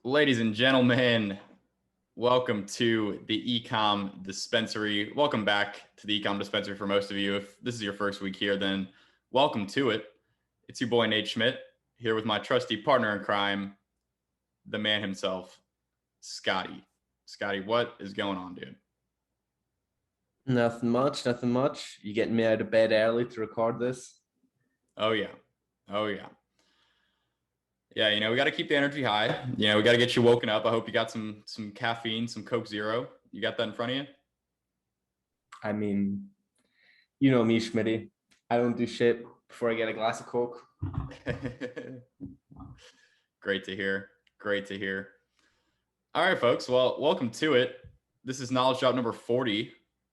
Ladies and gentlemen, welcome to the Ecom Dispensary. Welcome back to the Ecom Dispensary for most of you. If this is your first week here, then welcome to it. It's your boy Nate Schmidt here with my trusty partner in crime, the man himself, Scotty. Scotty, what is going on, dude? Nothing much, nothing much. You getting me out of bed early to record this? Oh yeah. Oh yeah. Yeah, we got to keep the energy high. We got to get you woken up. I hope you got some caffeine, some Coke Zero. You got that in front of you? I mean, you know me, Schmitty. I don't do shit before I get a glass of Coke. Great to hear. Great to hear. All right, folks. Well, welcome to it. This is Knowledge Drop number 40.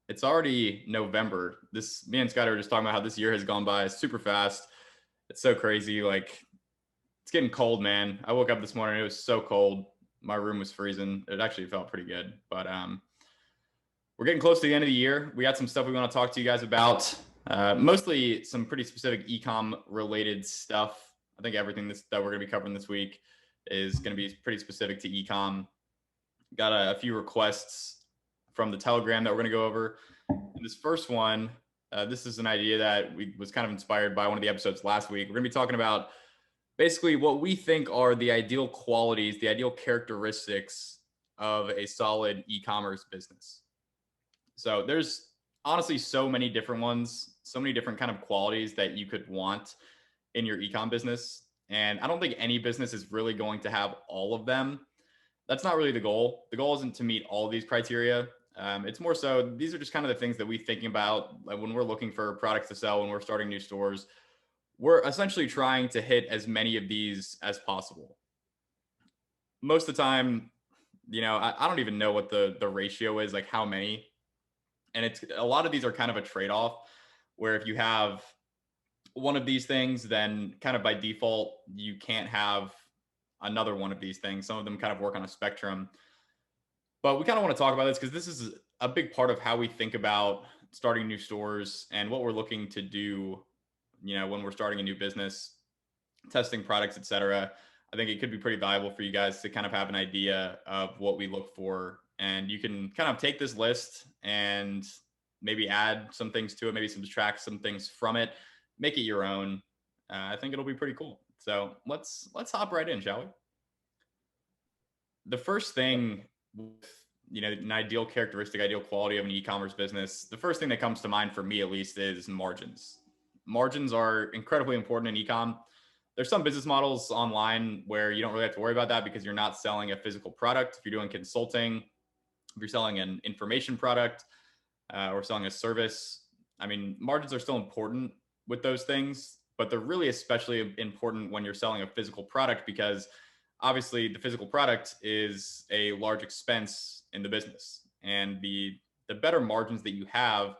It's already November. Me and Scott are just talking about how this year has gone by super fast. It's so crazy. Like, it's getting cold, man. I woke up this morning. It was so cold. My room was freezing. It actually felt pretty good. But we're getting close to the end of the year. We got some stuff we want to talk to you guys about. Mostly some pretty specific ecom related stuff. I think everything that we're going to be covering this week is going to be pretty specific to ecom. Got a few requests from the Telegram that we're going to go over. And this first one, this is an idea that was kind of inspired by one of the episodes last week. We're going to be talking about basically what we think are the ideal qualities, the ideal characteristics of a solid e-commerce business. So there's honestly so many different ones, so many different kind of qualities that you could want in your e-com business. And I don't think any business is really going to have all of them. That's not really the goal. The goal isn't to meet all of these criteria. It's more so these are just kind of the things that we're thinking about when we're looking for products to sell, when we're starting new stores. We're essentially trying to hit as many of these as possible. Most of the time, I don't even know what the ratio is, like how many. And it's a lot of these are kind of a trade-off where if you have one of these things, then kind of by default, you can't have another one of these things. Some of them kind of work on a spectrum. But we kind of want to talk about this because this is a big part of how we think about starting new stores and what we're looking to do, when we're starting a new business, testing products, etc. I think it could be pretty valuable for you guys to kind of have an idea of what we look for. And you can kind of take this list and maybe add some things to it, maybe subtract some things from it, make it your own. I think it'll be pretty cool. So let's hop right in, shall we? The first thing with an ideal characteristic, ideal quality of an e-commerce business, the first thing that comes to mind for me at least is margins. Margins are incredibly important in e-com. There's some business models online where you don't really have to worry about that because you're not selling a physical product. If you're doing consulting, if you're selling an information product or selling a service, I mean, margins are still important with those things, but they're really especially important when you're selling a physical product because obviously the physical product is a large expense in the business. And the better margins that you have,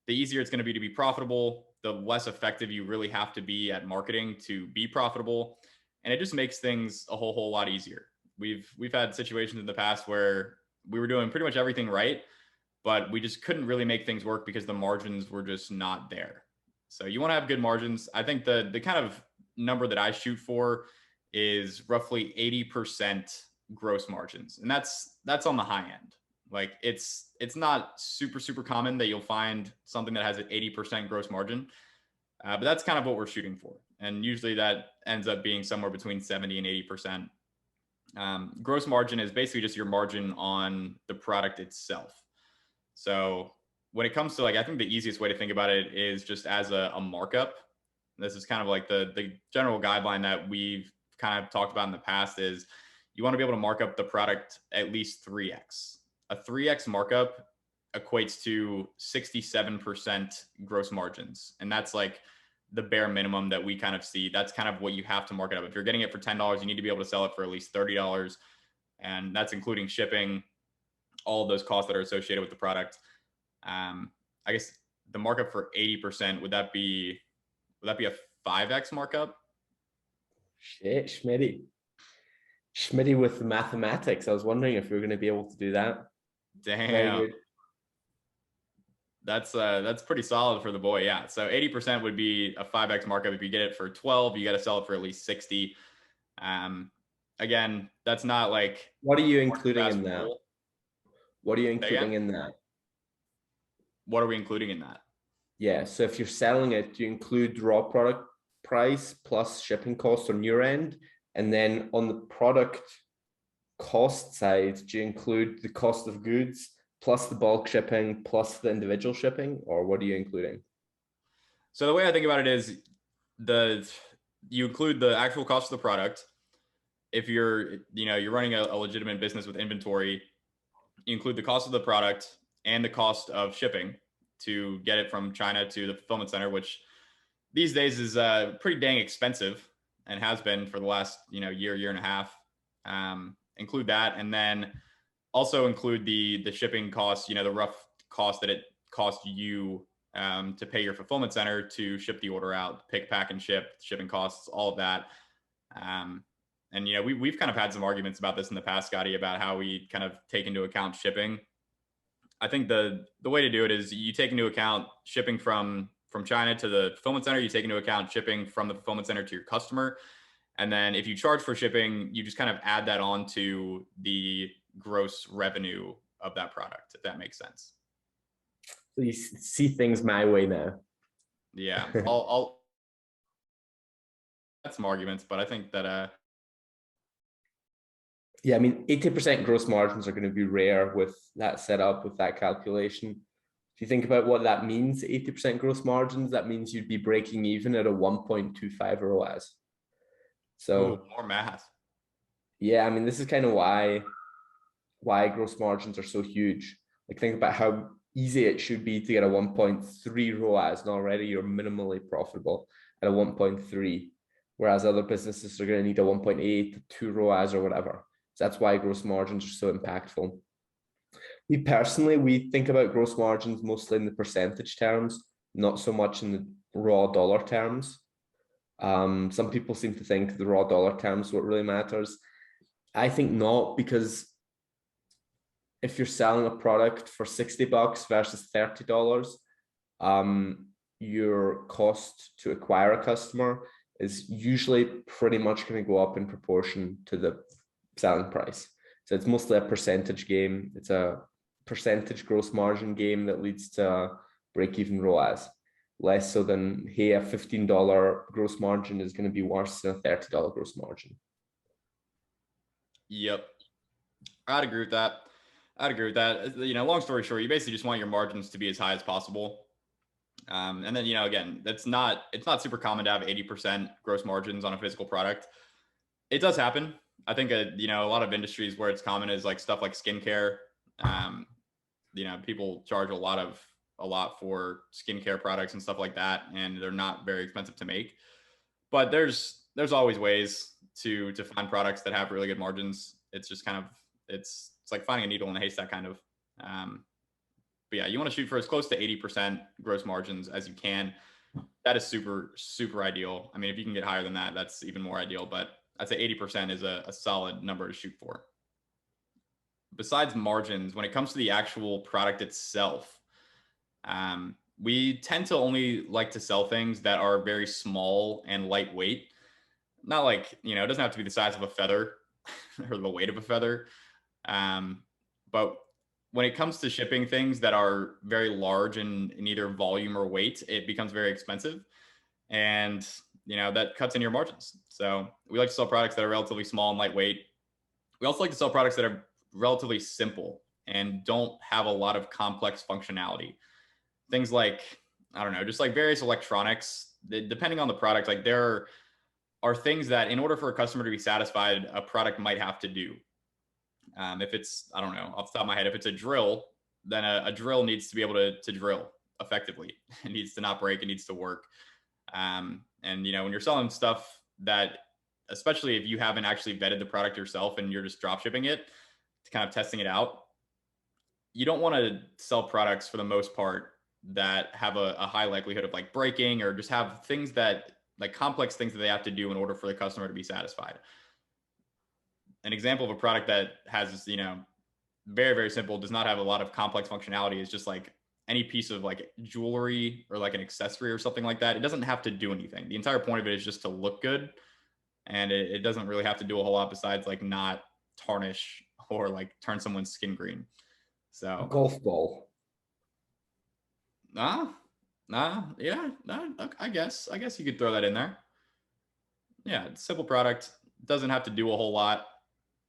the easier it's going to be profitable, the less effective you really have to be at marketing to be profitable. And it just makes things a whole lot easier. We've had situations in the past where we were doing pretty much everything right, but we just couldn't really make things work because the margins were just not there. So you want to have good margins. I think the kind of number that I shoot for is roughly 80% gross margins. And that's on the high end. Like it's not super common that you'll find something that has an 80% gross margin, but that's kind of what we're shooting for. And usually that ends up being somewhere between 70 and 80%. Gross margin is basically just your margin on the product itself. So when it comes to I think the easiest way to think about it is just as a markup. This is kind of like the general guideline that we've kind of talked about in the past is you want to be able to mark up the product at least 3x. A 3x markup equates to 67% gross margins. And that's like the bare minimum that we kind of see. That's kind of what you have to mark it up. If you're getting it for $10, you need to be able to sell it for at least $30. And that's including shipping, all of those costs that are associated with the product. I guess the markup for 80%, would that be a 5x markup? Shit, Schmitty. Schmitty with the mathematics. I was wondering if we were going to be able to do that. Damn. That's pretty solid for the boy. Yeah. So 80% would be a 5x markup. If you get it for 12, you got to sell it for at least 60. again, that's not like What are you hard and including fast in that? rule. What are you Say again? including in that? What are we including in that? Yeah. So if you're selling it, do you include raw product price plus shipping costs on your end? And then on the product cost side, do you include the cost of goods plus the bulk shipping plus the individual shipping, or what are you including? So the way I think about it is you include the actual cost of the product. If you're running a legitimate business with inventory, you include the cost of the product and the cost of shipping to get it from China to the fulfillment center, which these days is pretty dang expensive and has been for the last year and a half. Include that, and then also include the shipping costs. The rough cost that it cost you to pay your fulfillment center to ship the order out, pick, pack, and ship, shipping costs, all of that. And we've kind of had some arguments about this in the past, Scotty, about how we kind of take into account shipping. I think the way to do it is you take into account shipping from China to the fulfillment center. You take into account shipping from the fulfillment center to your customer. And then if you charge for shipping, you just kind of add that on to the gross revenue of that product, if that makes sense. So you see things my way now. Yeah, I'll add some arguments, but I think that Yeah, I mean, 80% gross margins are going to be rare with that setup, with that calculation. If you think about what that means, 80% gross margins, that means you'd be breaking even at a 1.25 ROAS. So more math. yeah, I mean, this is kind of why gross margins are so huge. Like, think about how easy it should be to get a 1.3 ROAS, and already you're minimally profitable at a 1.3, whereas other businesses are going to need a 1.8, 2 ROAS or whatever. So that's why gross margins are so impactful. We think about gross margins mostly in the percentage terms, not so much in the raw dollar terms. Some people seem to think the raw dollar terms what really matters. I think not, because if you're selling a product for $60 versus $30, your cost to acquire a customer is usually pretty much going to go up in proportion to the selling price. So it's mostly a percentage game. It's a percentage gross margin game that leads to break-even ROAS. Less so than, hey, a $15 gross margin is going to be worse than a $30 gross margin. Yep. I'd agree with that. Long story short, you basically just want your margins to be as high as possible. And then, again, it's not super common to have 80% gross margins on a physical product. It does happen. I think, a lot of industries where it's common is like stuff like skincare. People charge a lot for skincare products and stuff like that, and they're not very expensive to make. But there's always ways to find products that have really good margins. It's just kind of, it's like finding a needle in a haystack kind of. But yeah, you want to shoot for as close to 80% gross margins as you can. That is super, super ideal. I mean, if you can get higher than that, that's even more ideal. But I'd say 80% is a solid number to shoot for. Besides margins, when it comes to the actual product itself, we tend to only like to sell things that are very small and lightweight. Not like, it doesn't have to be the size of a feather or the weight of a feather. But when it comes to shipping things that are very large in either volume or weight, it becomes very expensive. And, that cuts in your margins. So we like to sell products that are relatively small and lightweight. We also like to sell products that are relatively simple and don't have a lot of complex functionality. Things like, I don't know, just like various electronics, depending on the product, like there are things that in order for a customer to be satisfied, a product might have to do. If it's, I don't know, off the top of my head, if it's a drill, then a drill needs to be able to drill effectively. It needs to not break. It needs to work. And, when you're selling stuff that, especially if you haven't actually vetted the product yourself and you're just drop shipping it, kind of testing it out, you don't want to sell products for the most part that have a high likelihood of like breaking, or just have things that like complex things that they have to do in order for the customer to be satisfied. An example of a product that has, very, very simple, does not have a lot of complex functionality, is just like any piece of like jewelry or like an accessory or something like that. It doesn't have to do anything. The entire point of it is just to look good. and it doesn't really have to do a whole lot besides like not tarnish or like turn someone's skin green. A So golf ball. yeah, I guess you could throw that in there. Yeah, it's a simple product, doesn't have to do a whole lot.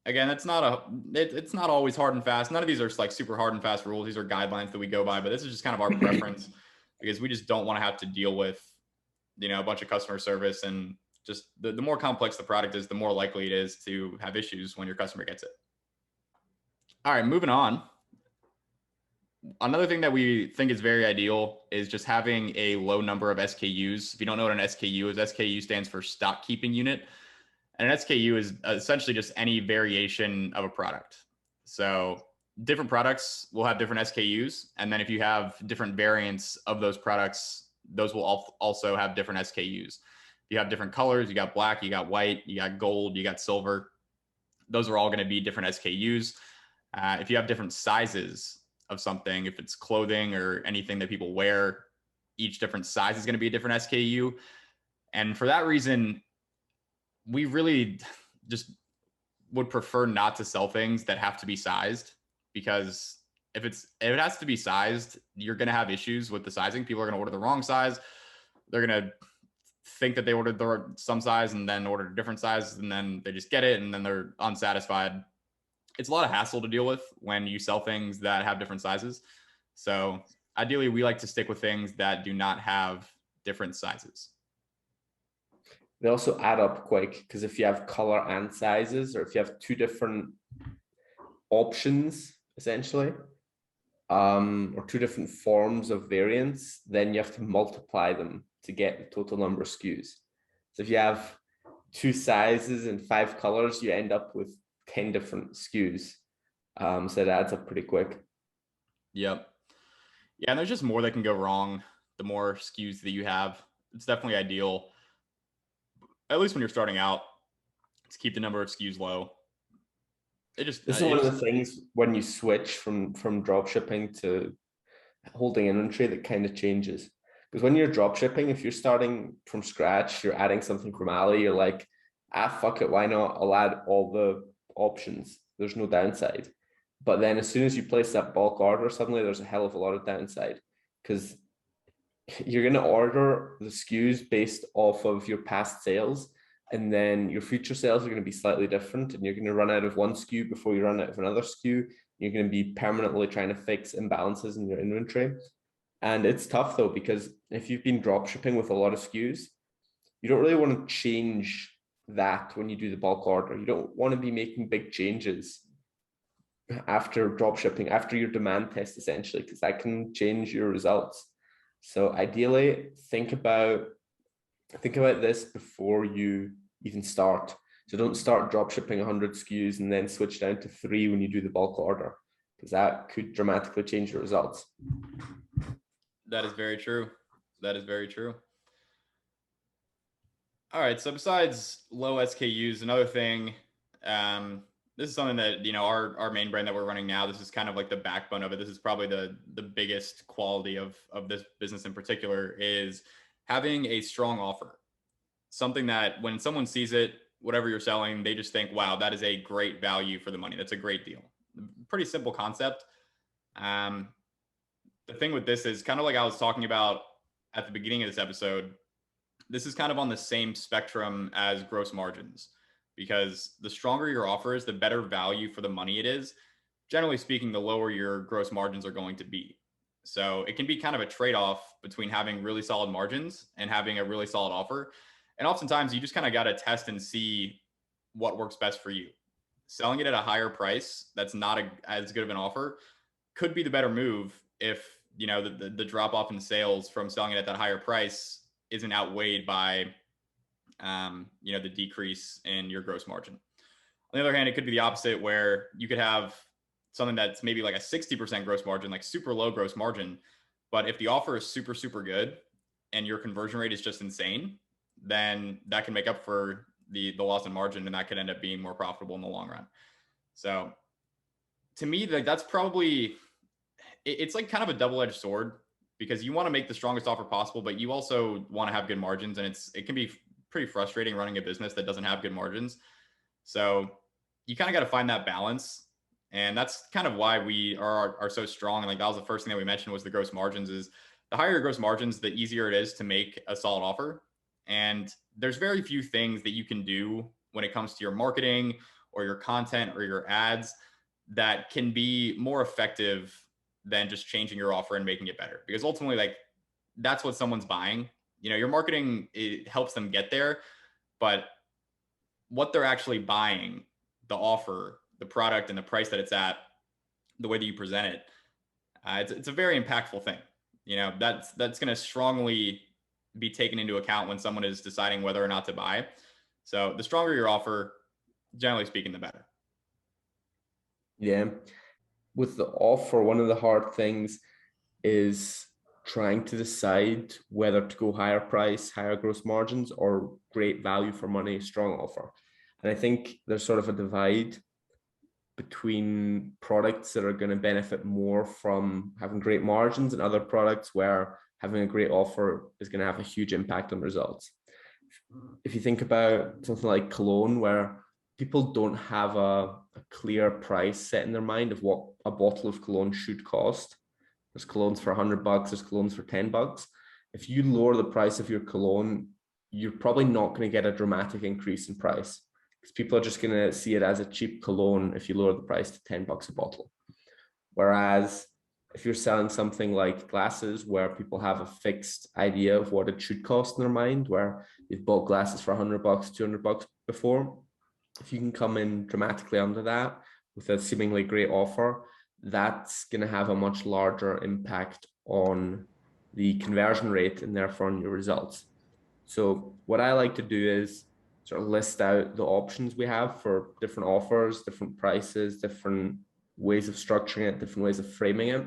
Again, it's not always hard and fast. None of these are like super hard and fast rules. These are guidelines that we go by, but this is just kind of our preference because we just don't want to have to deal with, a bunch of customer service, and just the more complex the product is, the more likely it is to have issues when your customer gets it. All right, moving on. Another thing that we think is very ideal is just having a low number of SKUs. If you don't know what an SKU is, SKU stands for stock keeping unit. And an SKU is essentially just any variation of a product. So different products will have different SKUs. And then if you have different variants of those products, those will also have different SKUs. You have different colors, you got black, you got white, you got gold, you got silver. Those are all going to be different SKUs. If you have different sizes of something, if it's clothing or anything that people wear, each different size is going to be a different SKU. And for that reason, we really just would prefer not to sell things that have to be sized, because if it has to be sized, you're going to have issues with the sizing. People are going to order the wrong size. They're going to think that they ordered some size and then ordered a different size, and then they just get it and then they're unsatisfied. It's a lot of hassle to deal with when you sell things that have different sizes. So ideally, we like to stick with things that do not have different sizes. They also add up quick, because if you have color and sizes, or if you have two different options, essentially, or two different forms of variants, then you have to multiply them to get the total number of SKUs. So if you have 2 sizes and 5 colors, you end up with 10 different SKUs. So it adds up pretty quick. Yep. Yeah, and there's just more that can go wrong the more SKUs that you have. It's definitely ideal, at least when you're starting out, to keep the number of SKUs low. This is one of the things when you switch from drop shipping to holding inventory that kind of changes. Because when you're drop shipping, if you're starting from scratch, you're adding something from Ali, you're like, fuck it, why not? I'll add all the options. There's no downside. But then as soon as you place that bulk order, suddenly there's a hell of a lot of downside, because you're going to order the SKUs based off of your past sales, and then your future sales are going to be slightly different, and you're going to run out of one SKU before you run out of another SKU. You're going to be permanently trying to fix imbalances in your inventory. And it's tough though, because if you've been drop shipping with a lot of SKUs, you don't really want to change that when you do the bulk order. You don't want to be making big changes after drop shipping, after your demand test, essentially, because that can change your results. So ideally, think about this before you even start. So don't start drop shipping 100 SKUs and then switch down to 3 when you do the bulk order, because that could dramatically change your results. That is very true. That is very true. All right. So besides low SKUs, another thing, this is something that, our main brand that we're running now, this is kind of like the backbone of it. This is probably the biggest quality of this business in particular, is having a strong offer. Something that when someone sees it, whatever you're selling, they just think, wow, that is a great value for the money. That's a great deal. Pretty simple concept. The thing with this is kind of like I was talking about at the beginning of this episode, this is kind of on the same spectrum as gross margins, because the stronger your offer is, the better value for the money it is. Generally speaking, the lower your gross margins are going to be. So it can be kind of a trade-off between having really solid margins and having a really solid offer. And oftentimes you just kind of got to test and see what works best for you. Selling it at a higher price that's not as good of an offer could be the better move if, the drop off in sales from selling it at that higher price isn't outweighed by, the decrease in your gross margin. On the other hand, it could be the opposite, where you could have something that's maybe like a 60% gross margin, like super low gross margin. But if the offer is super, super good and your conversion rate is just insane, then that can make up for the loss in margin, and that could end up being more profitable in the long run. So to me, that's probably, it's like kind of a double-edged sword, because you want to make the strongest offer possible, but you also want to have good margins, and it can be pretty frustrating running a business that doesn't have good margins. So you kind of got to find that balance. And that's kind of why we are so strong. And like that was the first thing that we mentioned was the gross margins. Is the higher your gross margins, the easier it is to make a solid offer. And there's very few things that you can do when it comes to your marketing or your content or your ads that can be more effective than just changing your offer and making it better. Because ultimately, like that's what someone's buying. You know, your marketing, it helps them get there, but what they're actually buying, the offer, the product, and the price that it's at, the way that you present it, it's a very impactful thing. You know, that's going to strongly be taken into account when someone is deciding whether or not to buy. So the stronger your offer, generally speaking, the better. Yeah. With the offer, one of the hard things is trying to decide whether to go higher price, higher gross margins, or great value for money, strong offer. And I think there's sort of a divide between products that are going to benefit more from having great margins and other products where having a great offer is going to have a huge impact on results. If you think about something like cologne, where people don't have a clear price set in their mind of what a bottle of cologne should cost. There's colognes for $100, there's colognes for $10. If you lower the price of your cologne, you're probably not going to get a dramatic increase in price because people are just going to see it as a cheap cologne if you lower the price to $10 a bottle. Whereas if you're selling something like glasses where people have a fixed idea of what it should cost in their mind, where they've bought glasses for $100, $200 before, if you can come in dramatically under that with a seemingly great offer, that's going to have a much larger impact on the conversion rate and therefore on your results. So what I like to do is sort of list out the options we have for different offers, different prices, different ways of structuring it, different ways of framing it.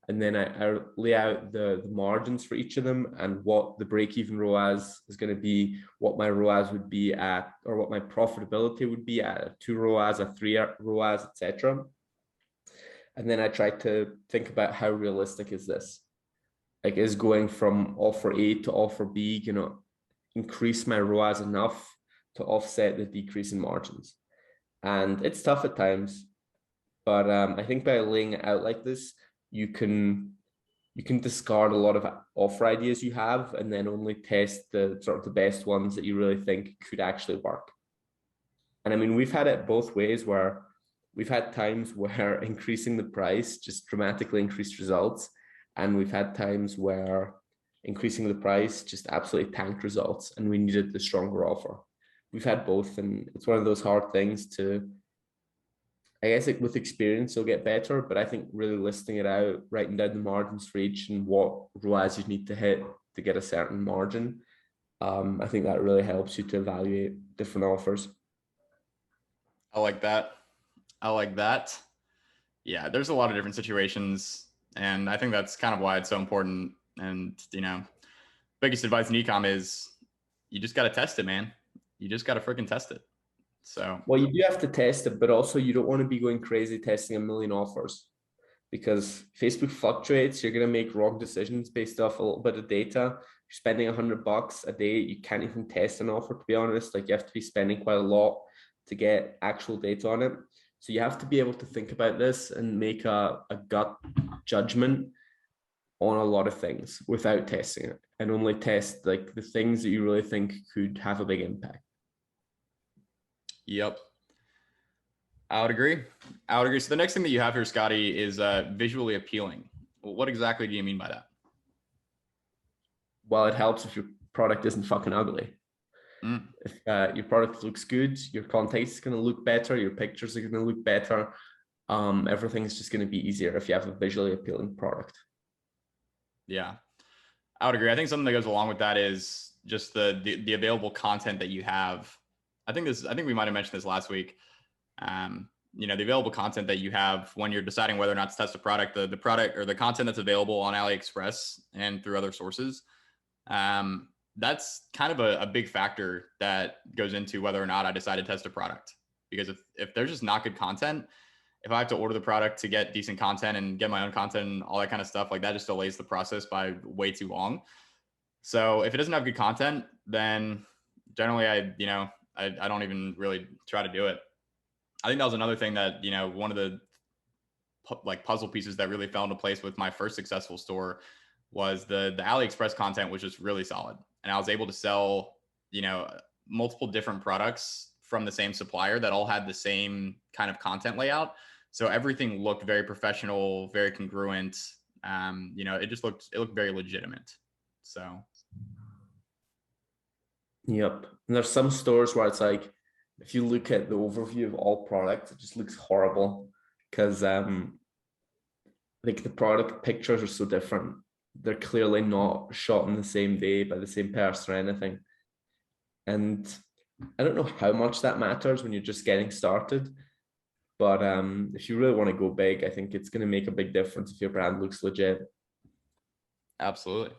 And then I lay out the margins for each of them and what the break-even ROAS is going to be, what my ROAS would be at, or what my profitability would be at a 2 ROAS, a 3 ROAS, etc. And then I try to think about how realistic is this? Like, is going from offer A to offer B, increase my ROAS enough to offset the decrease in margins? And it's tough at times, but I think by laying it out like this, you can discard a lot of offer ideas you have and then only test the sort of the best ones that you really think could actually work. And I mean, we've had it both ways where we've had times where increasing the price just dramatically increased results. And we've had times where increasing the price just absolutely tanked results and we needed the stronger offer. We've had both, and it's one of those hard things to, I guess, like with experience, you'll get better, but I think really listing it out, writing down the margins for each and what ROAS you need to hit to get a certain margin, I think that really helps you to evaluate different offers. I like that. I like that. Yeah, there's a lot of different situations, and I think that's kind of why it's so important. And biggest advice in ecom is you just got to test it, man. You just got to freaking test it. So, well, you do have to test it, but also you don't want to be going crazy testing a million offers because Facebook fluctuates. You're going to make wrong decisions based off a little bit of data. You're spending $100 a day. You can't even test an offer, to be honest. Like, you have to be spending quite a lot to get actual data on it. So you have to be able to think about this and make a gut judgment on a lot of things without testing it, and only test like the things that you really think could have a big impact. yep. I would agree. I would agree. So the next thing that you have here, Scotty, is visually appealing. What exactly do you mean by that? Well, it helps if your product isn't fucking ugly. If your product looks good, your content is going to look better, your pictures are going to look better. Everything's just going to be easier if you have a visually appealing product. Yeah, I would agree. I think something that goes along with that is just the available content that you have. I think we might have mentioned this last week. The available content that you have when you're deciding whether or not to test a product, the product or the content that's available on AliExpress and through other sources. That's kind of a big factor that goes into whether or not I decide to test a product. Because if there's just not good content, if I have to order the product to get decent content and get my own content and all that kind of stuff, like that just delays the process by way too long. So if it doesn't have good content, then generally I don't even really try to do it. I think that was another thing that, one of the like puzzle pieces that really fell into place with my first successful store was the AliExpress content was just really solid. And I was able to sell, multiple different products from the same supplier that all had the same kind of content layout. So everything looked very professional, very congruent. It looked very legitimate. So Yep. And there's some stores where it's like, if you look at the overview of all products, it just looks horrible because like the product pictures are so different. They're clearly not shot on the same day by the same person or anything. And I don't know how much that matters when you're just getting started. But if you really want to go big, I think it's going to make a big difference if your brand looks legit. absolutely.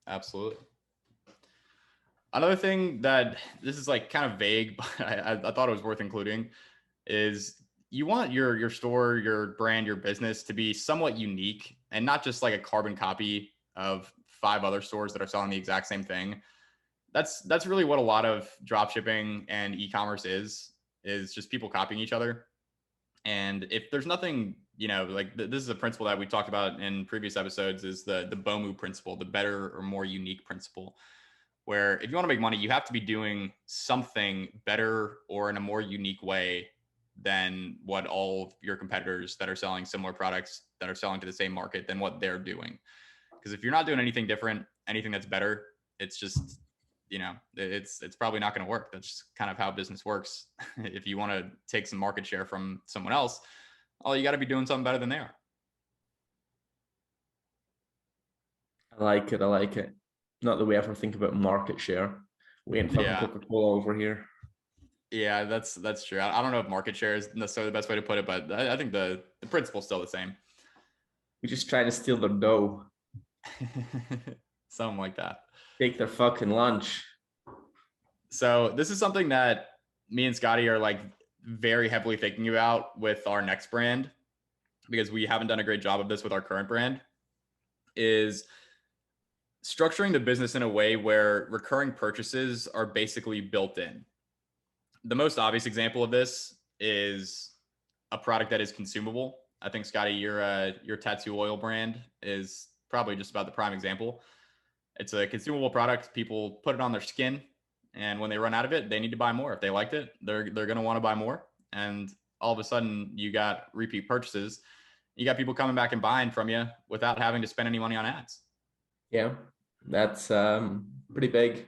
Absolutely. Another thing that this is like kind of vague, but I thought it was worth including is you want your store, your brand, your business to be somewhat unique and not just like a carbon copy of 5 other stores that are selling the exact same thing. That's really what a lot of drop shipping and e-commerce is just people copying each other. And if there's nothing, like this is a principle that we talked about in previous episodes, is the BOMU principle, the better or more unique principle, where if you want to make money, you have to be doing something better or in a more unique way than what all of your competitors that are selling similar products that are selling to the same market than what they're doing. Because if you're not doing anything different, anything that's better, it's just, it's probably not going to work. That's just kind of how business works. If you want to take some market share from someone else, oh, you got to be doing something better than they are. I like it. I like it. Not that we ever think about market share. We ain't fucking Yeah. Coca-Cola over here. Yeah, that's true. I don't know if market share is necessarily the best way to put it, but I think the principle's still the same. We just trying to steal their dough, Something like that. take their fucking lunch. So this is something that me and Scotty are like very heavily thinking about with our next brand, because we haven't done a great job of this with our current brand, is structuring the business in a way where recurring purchases are basically built in. The most obvious example of this is a product that is consumable. I think, Scotty, your tattoo oil brand is probably just about the prime example. It's a consumable product. People put it on their skin, and when they run out of it, they need to buy more. If they liked it, they're going to want to buy more. And all of a sudden, you got repeat purchases. You got people coming back and buying from you without having to spend any money on ads. Yeah, that's pretty big.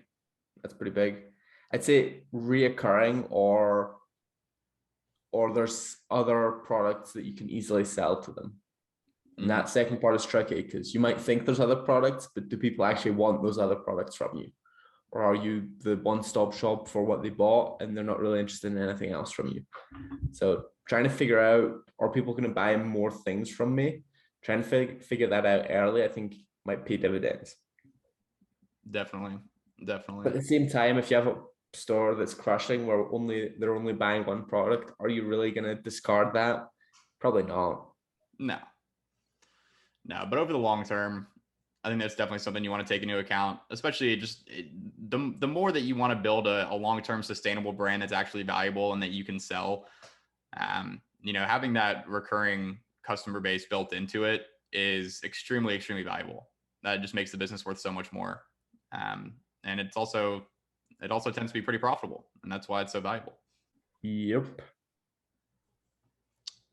That's pretty big. I'd say reoccurring or there's other products that you can easily sell to them. And that second part is tricky because you might think there's other products, but do people actually want those other products from you? Or are you the one-stop shop for what they bought and they're not really interested in anything else from you? So trying to figure out, are people going to buy more things from me? Trying to figure that out early, I think might pay dividends. Definitely. But at the same time, if you have a store that's crushing where they're only buying one product, are you really going to discard that? Probably not. No, but over the long term, I think that's definitely something you want to take into account, especially just the more that you want to build a long-term sustainable brand that's actually valuable and that you can sell. Having that recurring customer base built into it is extremely, extremely valuable. That just makes the business worth so much more. And it also tends to be pretty profitable, and that's why it's so valuable. Yep.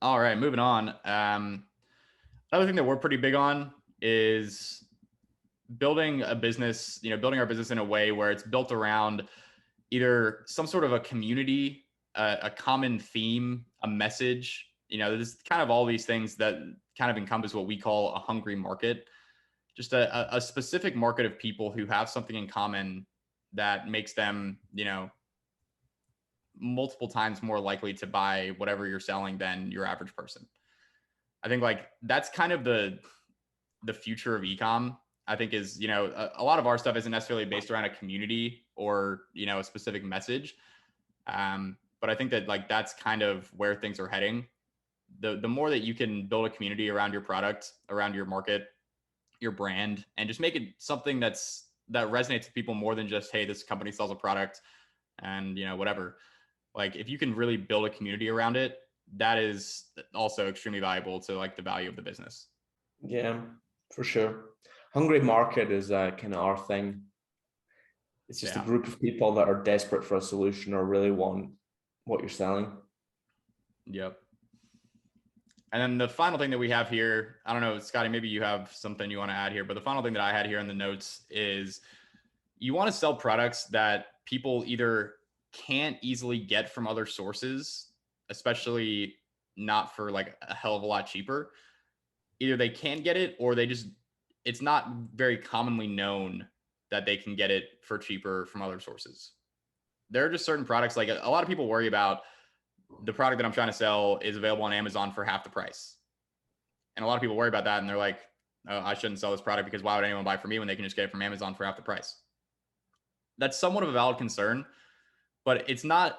All right, moving on. Another thing that we're pretty big on is building a business, building our business in a way where it's built around either some sort of a community, a common theme, a message. There's kind of all these things that kind of encompass what we call a hungry market, just a specific market of people who have something in common that makes them, multiple times more likely to buy whatever you're selling than your average person. I think like that's kind of the future of ecom. I think is, a lot of our stuff isn't necessarily based around a community or, a specific message. But I think that like, that's kind of where things are heading. The more that you can build a community around your product, around your market, your brand, and just make it something that resonates with people more than just, hey, this company sells a product. and, whatever. Like if you can really build a community around it, that is also extremely valuable to like the value of the business. Yeah, for sure. Hungry market is kind of our thing. It's just a group of people that are desperate for a solution or really want what you're selling. Yep. And then the final thing that we have here, I don't know, Scotty, maybe you have something you want to add here, but the final thing that I had here in the notes is you want to sell products that people either can't easily get from other sources, especially not for like a hell of a lot cheaper. Either they can get it or it's not very commonly known that they can get it for cheaper from other sources. There are just certain products, like a lot of people worry about the product that I'm trying to sell is available on Amazon for half the price. And a lot of people worry about that. And they're like, oh, I shouldn't sell this product because why would anyone buy from me when they can just get it from Amazon for half the price? That's somewhat of a valid concern, but it's not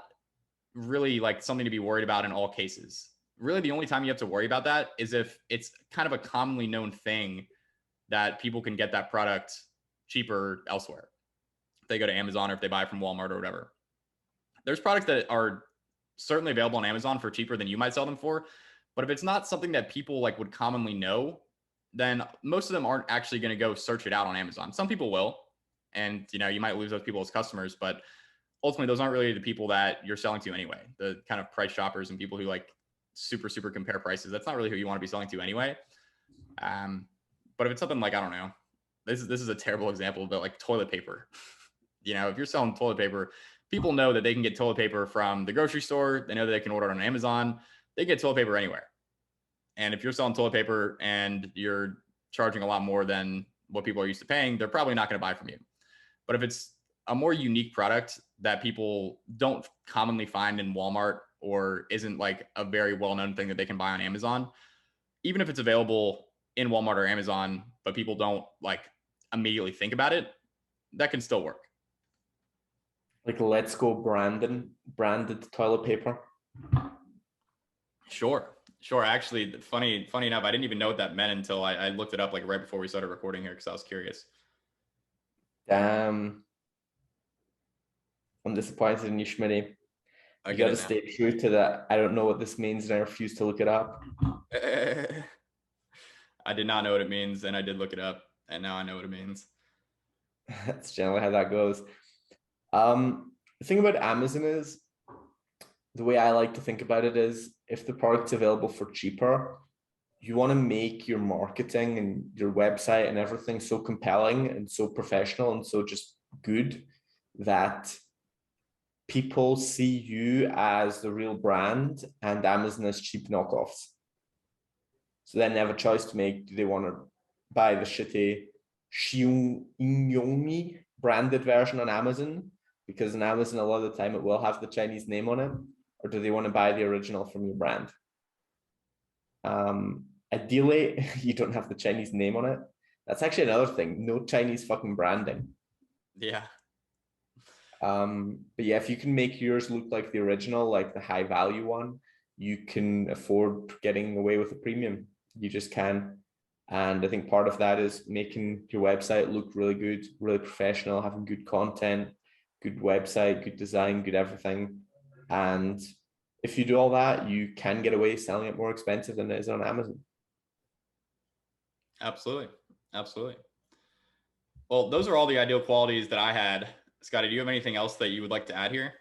really like something to be worried about in all cases. Really, the only time you have to worry about that is if it's kind of a commonly known thing that people can get that product cheaper elsewhere. If they go to Amazon or if they buy from Walmart or whatever. There's products that are certainly available on Amazon for cheaper than you might sell them for. But if it's not something that people like would commonly know, then most of them aren't actually going to go search it out on Amazon. Some people will, and you might lose those people as customers, but ultimately those aren't really the people that you're selling to anyway. The kind of price shoppers and people who like super compare prices. That's not really who you want to be selling to anyway. But if it's something like, I don't know, this is a terrible example, but like toilet paper. If you're selling toilet paper, people know that they can get toilet paper from the grocery store. They know that they can order it on Amazon. They get toilet paper anywhere. And if you're selling toilet paper and you're charging a lot more than what people are used to paying, they're probably not going to buy from you. But if it's a more unique product that people don't commonly find in Walmart or isn't like a very well-known thing that they can buy on Amazon, even if it's available in Walmart or Amazon, but people don't like immediately think about it, that can still work. Like Let's Go branded toilet paper. Sure. Actually, funny enough, I didn't even know what that meant until I looked it up like right before we started recording here because I was curious. Damn. I'm disappointed in you, Schmitty. You got to stay true to that. I don't know what this means and I refuse to look it up. I did not know what it means and I did look it up and now I know what it means. That's generally how that goes. The thing about Amazon is, the way I like to think about it is, if the product's available for cheaper, you want to make your marketing and your website and everything so compelling and so professional and so just good that people see you as the real brand and Amazon as cheap knockoffs. So then they have a choice to make. Do they want to buy the shitty Xiaomi branded version on Amazon? Because in Amazon, a lot of the time it will have the Chinese name on it. Or do they want to buy the original from your brand? Ideally, you don't have the Chinese name on it. That's actually another thing. No Chinese fucking branding. Yeah. But yeah, if you can make yours look like the original, like the high value one, you can afford getting away with a premium. You just can. And I think part of that is making your website look really good, really professional, having good content, good website, good design, good everything. And if you do all that, you can get away selling it more expensive than it is on Amazon. Absolutely. Well, those are all the ideal qualities that I had. Scotty, do you have anything else that you would like to add here?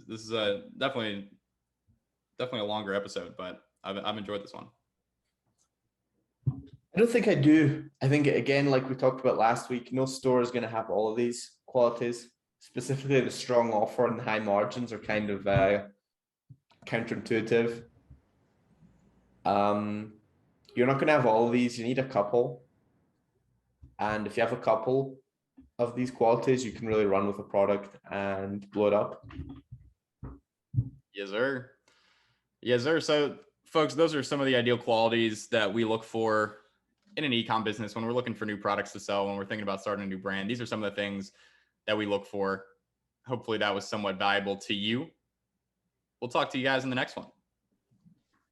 This is definitely a longer episode, but I've enjoyed this one. I don't think I do. I think, again, like we talked about last week, no store is going to have all of these qualities. Specifically, the strong offer and the high margins are kind of counterintuitive. You're not going to have all of these. You need a couple. And if you have a couple of these qualities, you can really run with a product and blow it up. Yes, sir. So, folks, those are some of the ideal qualities that we look for in an ecom business when we're looking for new products to sell, when we're thinking about starting a new brand. These are some of the things that we look for. Hopefully that was somewhat valuable to you. We'll talk to you guys in the next one.